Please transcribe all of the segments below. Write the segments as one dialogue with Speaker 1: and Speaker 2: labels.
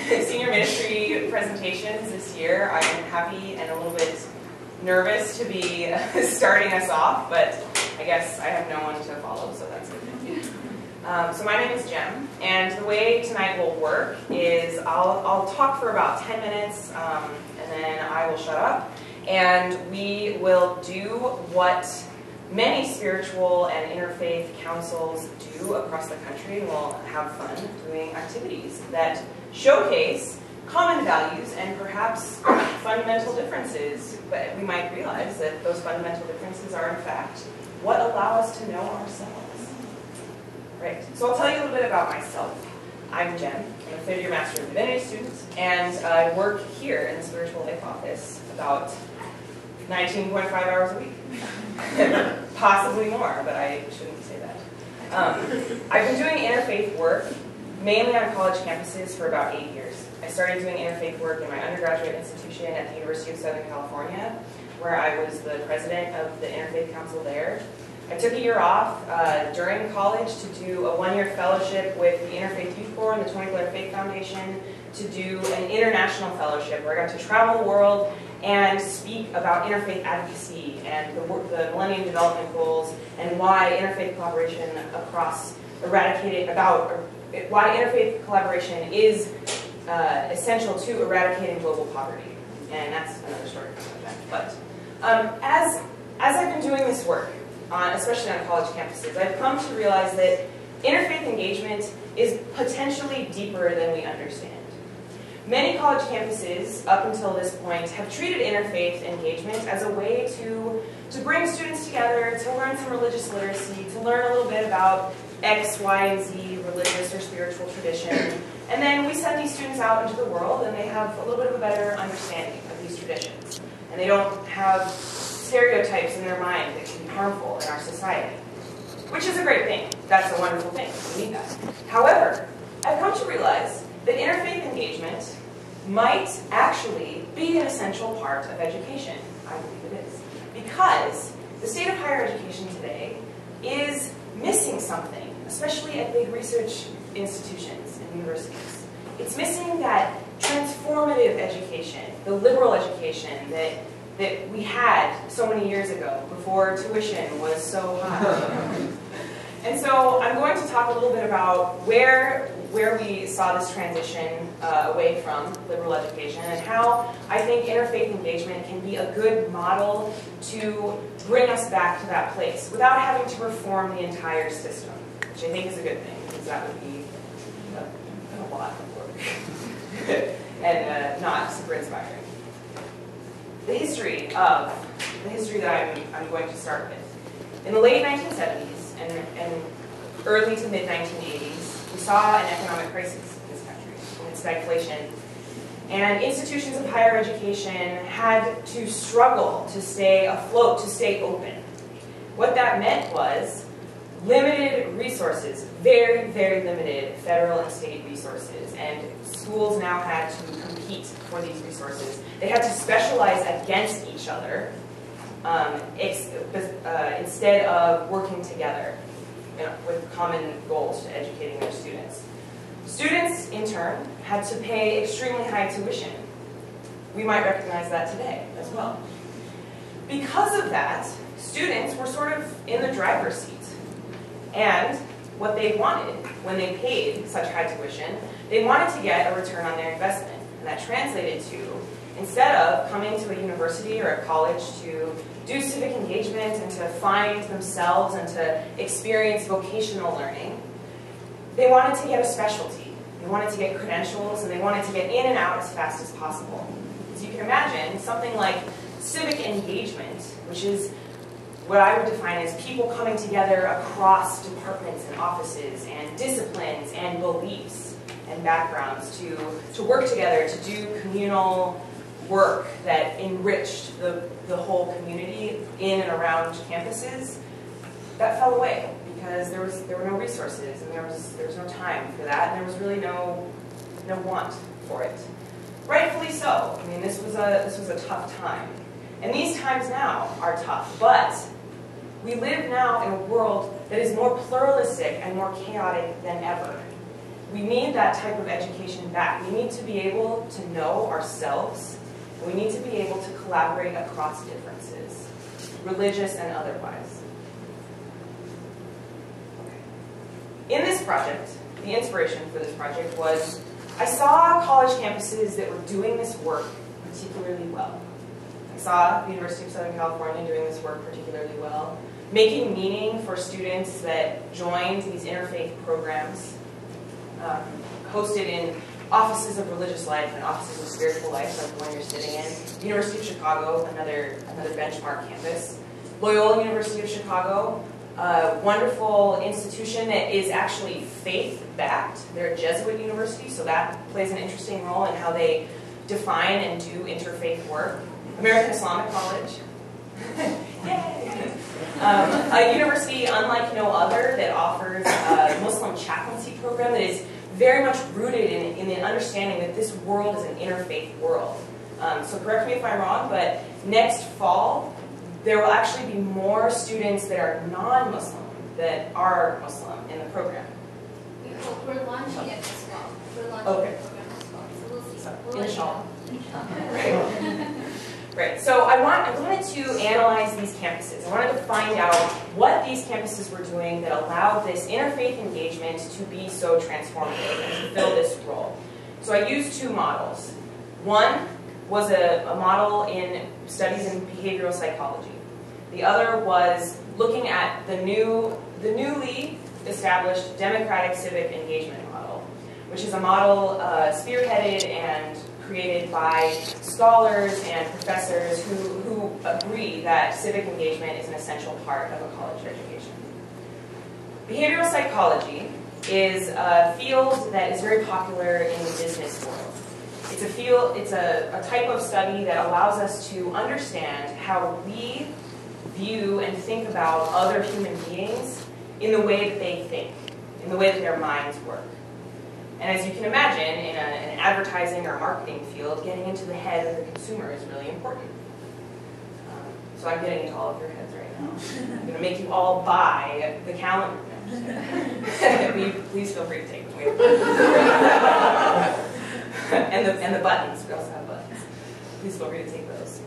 Speaker 1: senior ministry presentations this year. I'm happy and a little bit nervous to be starting us off, but I guess I have no one to follow, so that's good. So my name is Jem, and the way tonight will work is I'll talk for about 10 minutes, and then I will shut up, and we will do what many spiritual and interfaith councils do across the country, and we'll have fun doing activities that showcase common values and perhaps fundamental differences, but we might realize that those fundamental differences are in fact what allow us to know ourselves. Right, so I'll tell you a little bit about myself. I'm Jen, I'm a third-year Master of Divinity student, and I work here in the Spiritual Life Office about 19.5 hours a week. Possibly more, but I shouldn't say that. I've been doing interfaith work mainly on college campuses for about 8 years. I started doing interfaith work in my undergraduate institution at the University of Southern California, where I was the president of the Interfaith Council there. I took a year off during college to do a one-year fellowship with the Interfaith Youth Board and the 24-Hour Faith Foundation to do an international fellowship where I got to travel the world and speak about interfaith advocacy and the Millennium Development Goals and why interfaith collaboration why interfaith collaboration is essential to eradicating global poverty. And that's another story for that. But as I've been doing this work, especially on college campuses, I've come to realize that interfaith engagement is potentially deeper than we understand. Many college campuses, up until this point, have treated interfaith engagement as a way to bring students together, to learn some religious literacy, to learn a little bit about X, Y, and Z religious or spiritual tradition. And then we send these students out into the world and they have a little bit of a better understanding of these traditions. And they don't have stereotypes in their mind that can be harmful in our society. Which is a great thing. That's a wonderful thing. We need that. However, I've come to realize that interfaith engagement might actually be an essential part of education. I believe it is. Because the state of higher education today is missing something, especially at big research institutions and universities. It's missing that transformative education, the liberal education that we had so many years ago before tuition was so high. And so I'm going to talk a little bit about where we saw this transition away from liberal education and how I think interfaith engagement can be a good model to bring us back to that place without having to reform the entire system, which I think is a good thing because that would be a lot of work and not super inspiring. The history that I'm going to start with. In the late 1970s and early to mid-1980s, we saw an economic crisis in this country, and stagflation. And institutions of higher education had to struggle to stay afloat, to stay open. What that meant was limited resources, very, very limited federal and state resources, and schools now had to compete for these resources. They had to specialize against each other instead of working together with common goals to educating their students. Students, in turn, had to pay extremely high tuition. We might recognize that today as well. Because of that, students were sort of in the driver's seat. And what they wanted when they paid such high tuition, they wanted to get a return on their investment. And that translated to, instead of coming to a university or a college to do civic engagement and to find themselves and to experience vocational learning, they wanted to get a specialty. They wanted to get credentials and they wanted to get in and out as fast as possible. As you can imagine, something like civic engagement, which is what I would define as people coming together across departments and offices and disciplines and beliefs and backgrounds to work together, to do communal work that enriched the whole community in and around campuses, that fell away because there were no resources and there was no time for that, and there was really no want for it. Rightfully so. I mean, this was a tough time, and these times now are tough. But we live now in a world that is more pluralistic and more chaotic than ever. we need that type of education back. We need to be able to know ourselves, and we need to be able to collaborate across differences, religious and otherwise. In this project, the inspiration for this project was, I saw college campuses that were doing this work particularly well. I saw the University of Southern California doing this work particularly well, making meaning for students that joined these interfaith programs, hosted in offices of religious life and offices of spiritual life, like the one you're sitting in. University of Chicago, another benchmark campus. Loyola University of Chicago, a wonderful institution that is actually faith-backed. They're a Jesuit university, so that plays an interesting role in how they define and do interfaith work. American Islamic College. Yay! A university unlike no other that offers a Muslim chaplaincy program that is very much rooted in the understanding that this world is an interfaith world. So correct me if I'm wrong, but next fall, there will actually be more students that are non-Muslim that are Muslim in the program.
Speaker 2: We're launching it as well. We're launching the program as well. So we'll see. We'll
Speaker 1: Inshallah. Right. Right. So I wanted to analyze these campuses. I wanted to find out what these campuses were doing that allowed this interfaith engagement to be so transformative and to fill this role. So I used two models. One was a model in studies in behavioral psychology. The other was looking at the newly established democratic civic engagement model, which is a model spearheaded and created by scholars and professors who agree that civic engagement is an essential part of a college education. Behavioral psychology is a field that is very popular in the business world. It's a field, it's a type of study that allows us to understand how we view and think about other human beings in the way that they think, in the way that their minds work. And as you can imagine, in an advertising or marketing field, getting into the head of the consumer is really important. So I'm getting into all of your heads right now. I'm going to make you all buy the calendar. Please feel free to take them. and the buttons. We also have buttons. Please feel free to take those.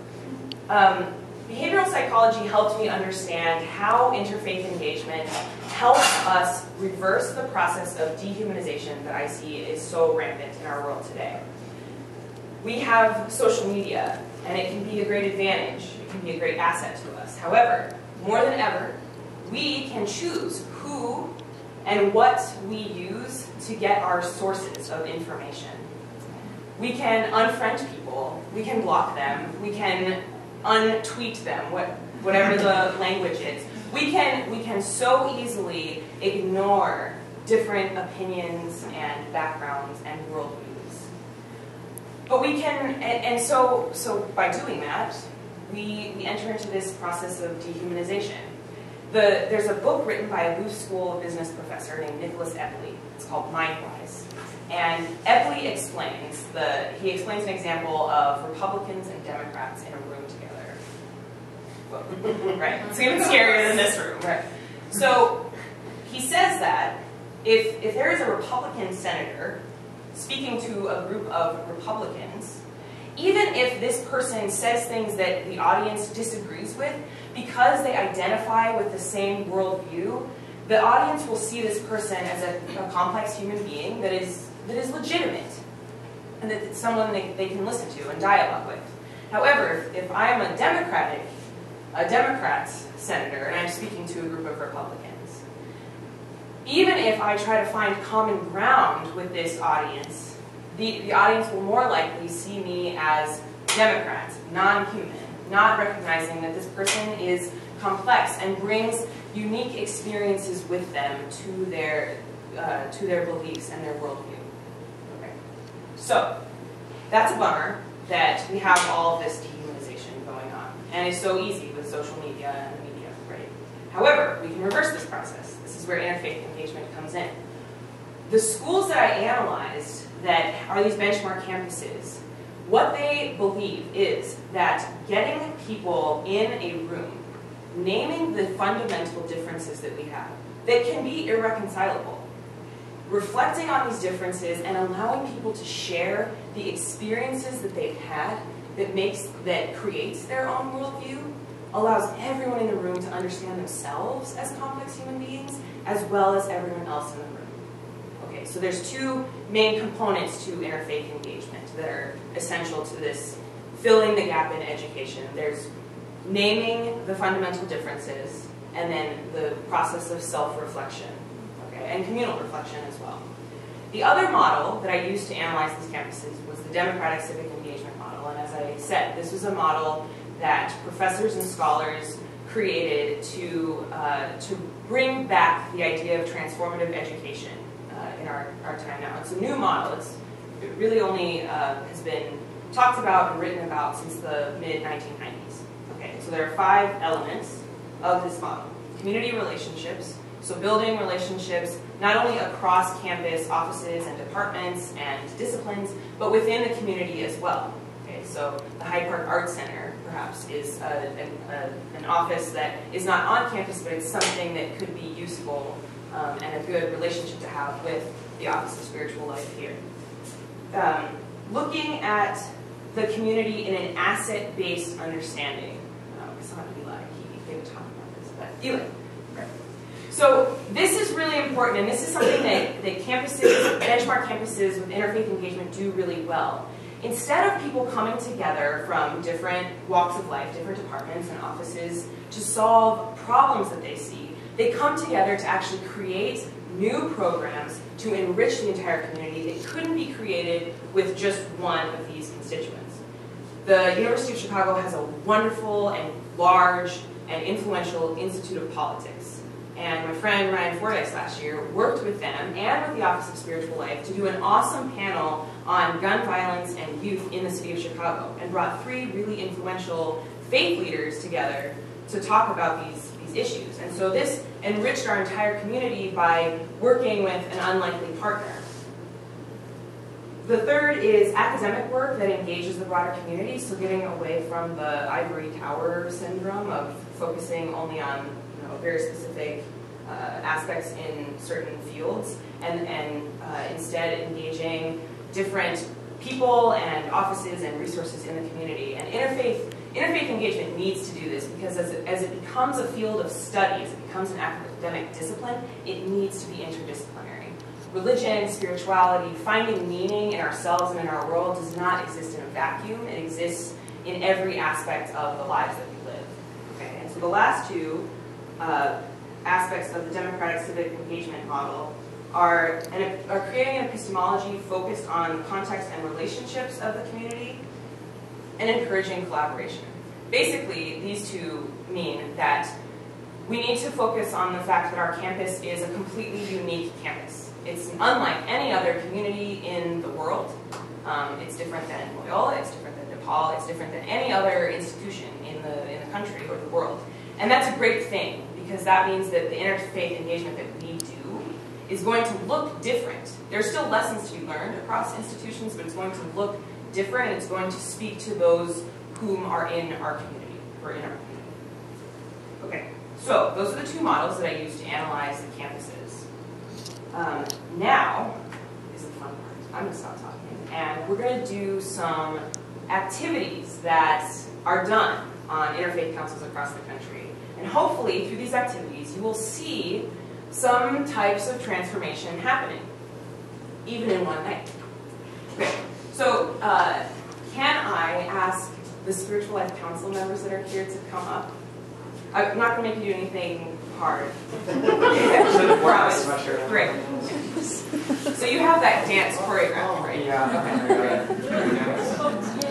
Speaker 1: Behavioral psychology helped me understand how interfaith engagement helps us reverse the process of dehumanization that I see is so rampant in our world today. We have social media, and it can be a great advantage. It can be a great asset to us. However, more than ever, we can choose who and what we use to get our sources of information. We can unfriend people, we can block them, we can untweet them, whatever the language is. We can so easily ignore different opinions and backgrounds and worldviews. But we can, and so by doing that, we enter into this process of dehumanization. There's a book written by a Booth School of Business professor named Nicholas Epley. It's called Mindwise. And Epley explains an example of Republicans and Democrats in a room together. Right? It's even scarier than this room. Right? So he says that if there is a Republican senator speaking to a group of Republicans, even if this person says things that the audience disagrees with, because they identify with the same worldview, the audience will see this person as a complex human being that is legitimate, and that it's someone they can listen to and dialogue with. However, if I am a Democrat senator and I'm speaking to a group of Republicans, even if I try to find common ground with this audience, the audience will more likely see me as Democrat, non-human, not recognizing that this person is complex and brings unique experiences with them to their beliefs and their worldview. Okay. So that's a bummer that we have all of this dehumanization going on, and it's so easy with social media and the media, right? However, we can reverse this process. This is where interfaith engagement comes in. The schools that I analyzed that are these benchmark campuses, what they believe is that getting people in a room, naming the fundamental differences that we have, that can be irreconcilable, reflecting on these differences and allowing people to share the experiences that they've had that creates their own worldview, allows everyone in the room to understand themselves as complex human beings, as well as everyone else in the room. Okay, so there's two main components to interfaith engagement that are essential to this filling the gap in education. There's naming the fundamental differences, and then the process of self-reflection, okay, and communal reflection as well. The other model that I used to analyze these campuses was the democratic civic engagement model, and as I said, this was a model that professors and scholars created to bring back the idea of transformative education in our time now. It's a new model. It really only has been talked about and written about since the mid-1990s. Okay, so there are 5 elements of this model. Community relationships, so building relationships not only across campus, offices, and departments and disciplines, but within the community as well. Okay, so the Hyde Park Arts Center, perhaps, is an office that is not on campus, but it's something that could be useful and a good relationship to have with the Office of Spiritual Life here. Looking at the community in an asset-based understanding. I saw Eli, he gave a talk about this, but Eli. Right. So this is really important, and this is something that campuses, benchmark campuses with interfaith engagement do really well. Instead of people coming together from different walks of life, different departments and offices to solve problems that they see, they come together to actually create new programs to enrich the entire community that couldn't be created with just one of these constituents. The University of Chicago has a wonderful and large and influential Institute of Politics. And my friend Ryan Fordyce last year worked with them and with the Office of Spiritual Life to do an awesome panel on gun violence and youth in the city of Chicago, and brought 3 really influential faith leaders together to talk about these issues. And so this enriched our entire community by working with an unlikely partner. The third is academic work that engages the broader community, so getting away from the ivory tower syndrome of focusing only on very specific aspects in certain fields, and instead engaging different people and offices and resources in the community. And interfaith engagement needs to do this because as it becomes a field of study, as it becomes an academic discipline, it needs to be interdisciplinary. Religion, spirituality, finding meaning in ourselves and in our world does not exist in a vacuum. It exists in every aspect of the lives that we live. Okay? And so the last 2 aspects of the democratic civic engagement model are creating an epistemology focused on the context and relationships of the community, and encouraging collaboration. Basically, these 2 mean that we need to focus on the fact that our campus is a completely unique campus. It's unlike any other community in the world. It's different than Loyola, it's different than DePaul, it's different than any other institution in the country or the world. And that's a great thing, because that means that the interfaith engagement that we do is going to look different. There's still lessons to be learned across institutions, but it's going to look different, and it's going to speak to those whom are in our community, or in our community. Okay, so those are the 2 models that I used to analyze the campuses. Now is the fun part. I'm going to stop talking, and we're going to do some activities that are done on interfaith councils across the country. And hopefully, through these activities, you will see some types of transformation happening, even in one night. Okay. So, can I ask the Spiritual Life Council members that are here to come up? I'm not going to make you do anything hard. Promise. Great. So you have that dance choreographed, right?
Speaker 3: Yeah.
Speaker 1: Okay, great.